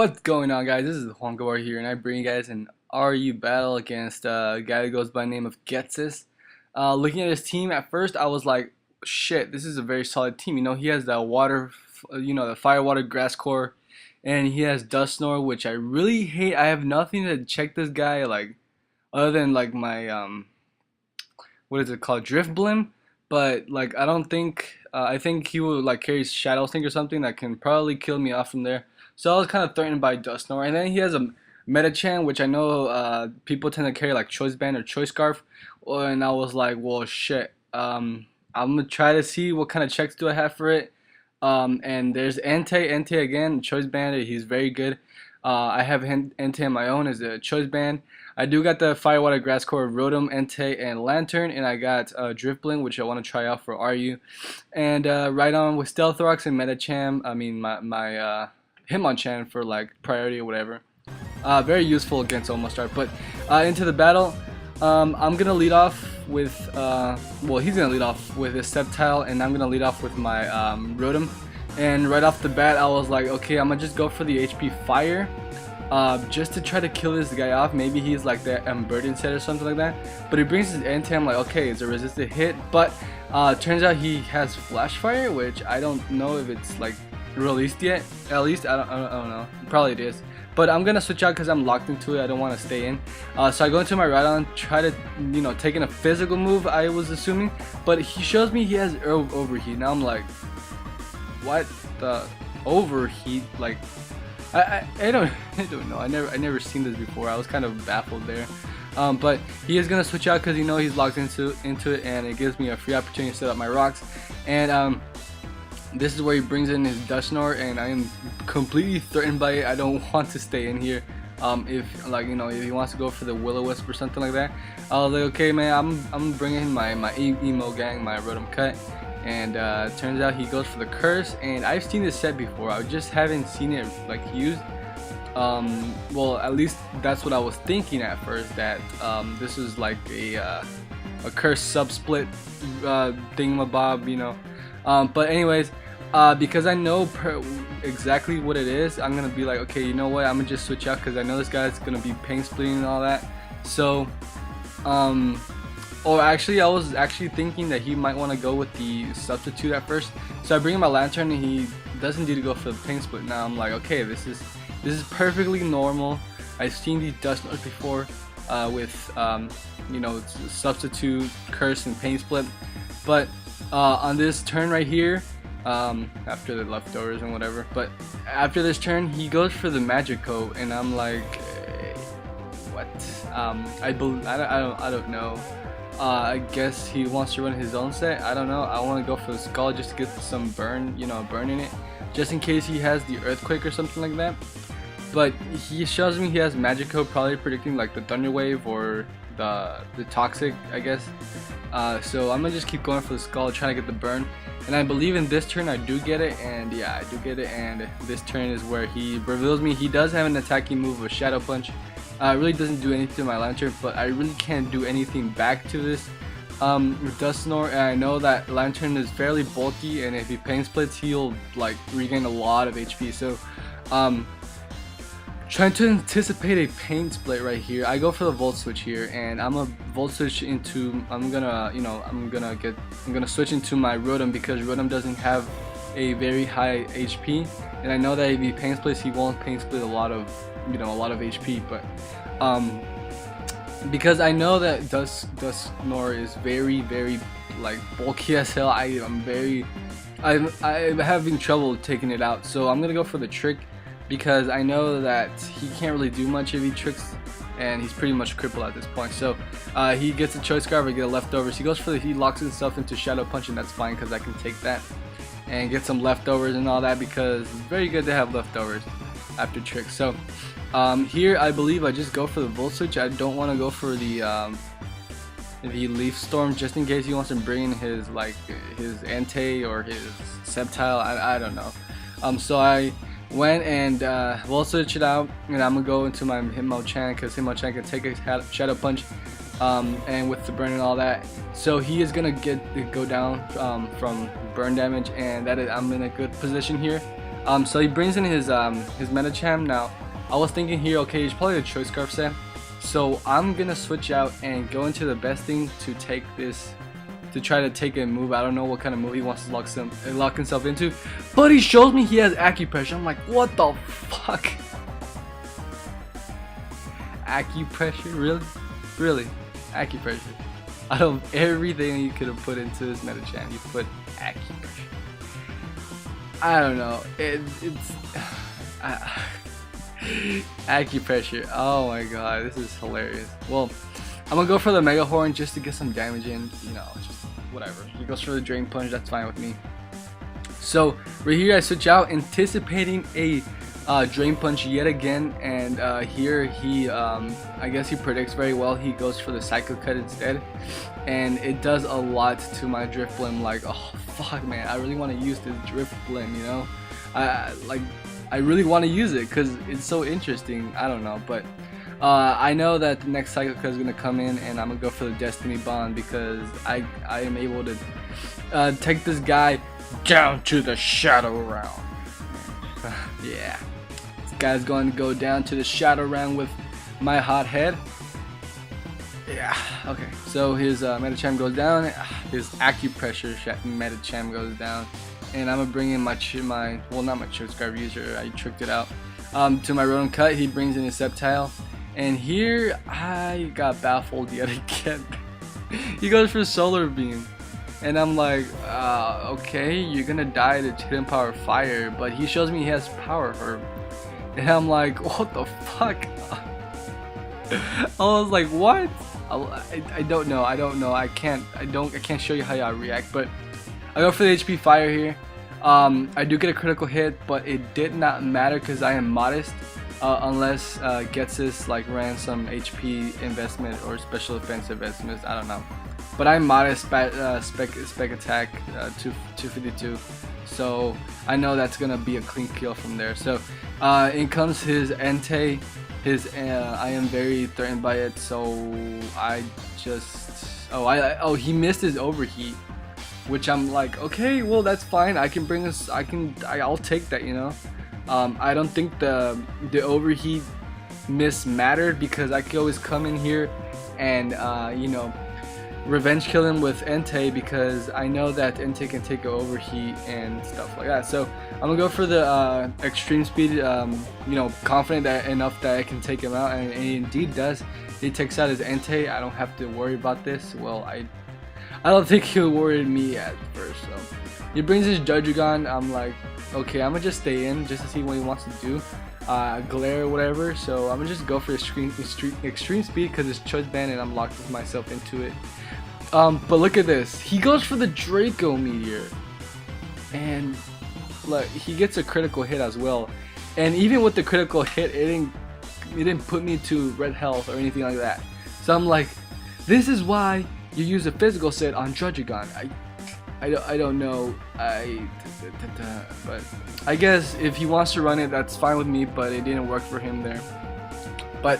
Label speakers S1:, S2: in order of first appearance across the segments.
S1: What's going on, guys? This is TheJuancaBar here, and I bring you guys an RU battle against a guy that goes by the name of Getsis. Looking at his team, at first I was like, shit, this is a very solid team. You know, he has the the fire, water, grass core, and he has dust snore, which I really hate. I have nothing to check this guy, like, other than like my, what is it called, drift blim. But like, I don't think, I think he will like carry shadow stink or something that can probably kill me off from there. So I was kind of threatened by Dust Snore. And then he has a Metachan, which I know people tend to carry like Choice Band or Choice Scarf. And I was like, well, shit. I'm going to try to see what kind of checks do I have for it. And there's Entei again, Choice Band. He's very good. I have Entei on my own as a Choice Band. I do got the Fire, Water, Grass Core, Rotom, Entei, and Lantern, and I got Drifblim, which I want to try out for RU. And right on with Stealth Rocks and Metacham, I mean my Hitmonchan for like priority or whatever. Very useful against Almost-Start. But into the battle, I'm gonna lead off with well, he's gonna lead off with his Sceptile, and I'm gonna lead off with my Rotom. And right off the bat, I was like, okay, I'm gonna just go for the HP Fire, just to try to kill this guy off. Maybe he's like the Burden set or something like that. But he brings his Entei. I'm like, okay, it's a resisted hit. But turns out he has Flash Fire, which I don't know if it's like released yet. At least I don't know. Probably it is. But I'm gonna switch out because I'm locked into it. I don't want to stay in. So I go into my Rhydon, try to take in a physical move, I was assuming. But he shows me he has overheat. Now I'm like, what the overheat? Like, I don't know. I never seen this before. I was kind of baffled there. But he is gonna switch out because he's locked into it, and it gives me a free opportunity to set up my rocks. And this is where he brings in his Dust Snore, and I am completely threatened by it. I don't want to stay in here. If like if he wants to go for the Will-O-Wisp or something like that, I was like, okay, man, I'm bringing my emo gang, my Rotom Cut. And turns out he goes for the Curse, and I've seen this set before. I just haven't seen it like used. Well, at least that's what I was thinking at first, that this was like a Curse sub-split thingamabob, but anyways, because I know exactly what it is, I'm gonna be like, okay, you know what, I'm gonna just switch out because I know this guy's gonna be pain splitting and all that. So or actually, I was actually thinking that he might want to go with the substitute at first. So I bring him my Lantern, and he does indeed go for the pain split. Now I'm like, okay, this is perfectly normal. I've seen these Dust Notes before with substitute, Curse, and pain split. But on this turn right here, after the leftovers and whatever, but after this turn, he goes for the Magico, and I'm like, what? I don't know. I guess he wants to run his own set. I don't know. I want to go for the Skull just to get some burn in it, just in case he has the Earthquake or something like that. But he shows me he has Magico, probably predicting like the Thunder Wave or the Toxic, I guess. So I'm gonna just keep going for the Skull, trying to get the burn. And I believe in this turn I do get it, and yeah, I do get it. And this turn is where he reveals me. He does have an attacking move of Shadow Punch. It really doesn't do anything to my Lantern, but I really can't do anything back to this Dust Snore. And I know that Lantern is fairly bulky, and if he pain splits, he'll like regain a lot of HP. So trying to anticipate a pain split right here, I go for the Volt Switch here, and I'm a Volt Switch into, I'm gonna switch into my Rotom, because Rotom doesn't have a very high HP, and I know that if he pain splits, he won't pain split a lot of HP. But because I know that Dust Snore is very like bulky as hell, I'm having trouble taking it out. So I'm gonna go for the Trick, because I know that he can't really do much if he tricks, and he's pretty much crippled at this point. So he gets a Choice Scarf, I get a Leftovers. He locks himself into Shadow Punch, and that's fine because I can take that and get some Leftovers and all that, because it's very good to have Leftovers after Trick. So here I believe I just go for the Volt Switch. I don't want to go for the Leaf Storm, just in case he wants to bring in his Entei or his Sceptile. I don't know. So I went and Volt Switch it out, and I'm gonna go into my Hitmonchan, because Hitmonchan can take a Shadow Punch, and with the burn and all that. So he is gonna go down from burn damage, and I'm in a good position here. So he brings in his Medicham. Now I was thinking here, okay, he's probably a choice scarf set, so I'm gonna switch out and go into the best thing to take this, to try to take a move. I don't know what kind of move he wants to lock himself into, but he shows me he has acupressure. I'm like, what the fuck? Acupressure? Really? Acupressure? Out of everything you could have put into this Medicham, you put acupressure. I don't know. It's acupressure. Oh my god, this is hilarious. Well, I'm gonna go for the Mega Horn just to get some damage in. You know, just whatever. He goes for the Drain Punch. That's fine with me. So right here, I switch out, anticipating a Drain Punch yet again, and here he, I guess he predicts very well. He goes for the Psycho Cut instead, and it does a lot to my Drift Blim. Like, oh fuck, man, I really want to use this Drift Blim, you know? I really want to use it because it's so interesting. I don't know, but I know that the next Psycho Cut is gonna come in, and I'm gonna go for the Destiny Bond because I am able to take this guy down to the Shadow Realm. Yeah, this guy's going to go down to the Shadow Realm with my hot head. Yeah, okay, so his Medicham goes down, his Acupressure Medicham goes down, and I'm gonna bring in my well, not my Choke Scarf user, I tricked it out, to my Rotom Cut. He brings in his Sceptile, and here I got baffled yet again. He goes for Solar Beam, and I'm like, okay, you're gonna die to Hidden Power Fire, but he shows me he has Power Herb, and I'm like, what the fuck? I was like, what? I don't know. I can't show you how I react, but I go for the HP Fire here. I do get a critical hit, but it did not matter because I am modest, unless Getsis like ran some HP investment or special defense investments. I don't know, but I'm modest. Spec attack 252, so I know that's gonna be a clean kill from there. So in comes his Entei. I am very threatened by it, so I just he missed his Overheat, which I'm like, okay, well that's fine. I can bring this. I'll take that, you know. I don't think the Overheat miss mattered because I could always come in here and you know, revenge kill him with Entei because I know that Entei can take an Overheat and stuff like that. So I'm gonna go for the extreme speed, you know, confident enough that I can take him out, and he indeed does. He takes out his Entei. I don't have to worry about this. Well, I don't think he'll worry me at first. So he brings his Judreigon. I'm like, okay, I'm gonna just stay in just to see what he wants to do, glare or whatever. So I'm gonna just go for extreme speed because it's Choice Band and I'm locked myself into it. But look at this. He goes for the Draco Meteor, and look, he gets a critical hit as well. And even with the critical hit, it didn't put me to red health or anything like that. So I'm like, this is why you use a physical set on Judreigon. I don't know. But I guess if he wants to run it, that's fine with me. But it didn't work for him there. But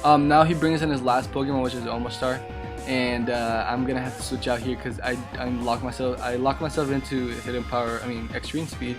S1: now he brings in his last Pokemon, which is Omastar. And I'm gonna have to switch out here because I lock myself into Hidden Power, Extreme Speed,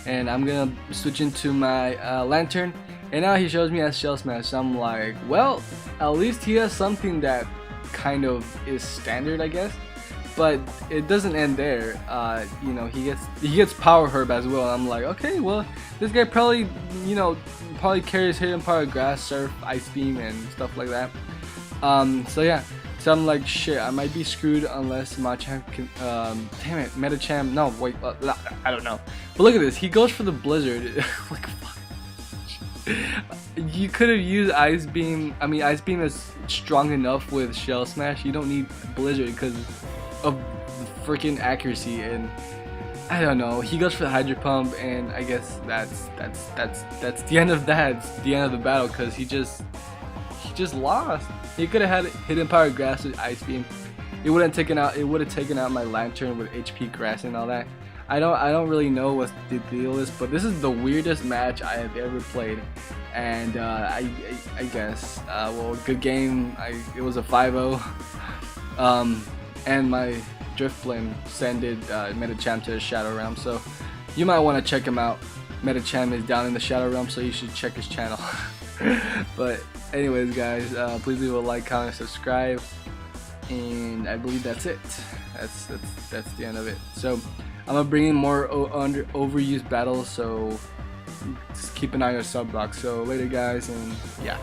S1: and I'm gonna switch into my Lantern, and now he shows me as Shell Smash. So I'm like, well, at least he has something that kind of is standard, I guess, but it doesn't end there. You know, he gets Power Herb as well. I'm like, okay, well, this guy probably carries Hidden Power, Grass, Surf, Ice Beam, and stuff like that. So yeah. So I'm like, shit, I might be screwed unless Machamp can, damn it, Medicham, no, wait, I don't know. But look at this, he goes for the Blizzard. Like, you could have used Ice Beam. Ice Beam is strong enough with Shell Smash. You don't need Blizzard because of the freaking accuracy, and I don't know. He goes for the Hydro Pump, and I guess that's the end of that. It's the end of the battle because he just lost. He could have had Hidden Power Grass with Ice Beam. It would have taken out my Lantern with HP Grass and all that. I don't really know what the deal is, but this is the weirdest match I have ever played. And I guess well, good game. It was a 5-0. And my Drift Blim sended Medicham to the Shadow Realm, so you might want to check him out. Metacham is down in the Shadow Realm, so you should check his channel. But anyways, guys, please leave a like, comment, subscribe, and I believe that's it. That's the end of it. So I'm gonna bring in more overused battles, so just keep an eye on your sub box. So later, guys, and yeah.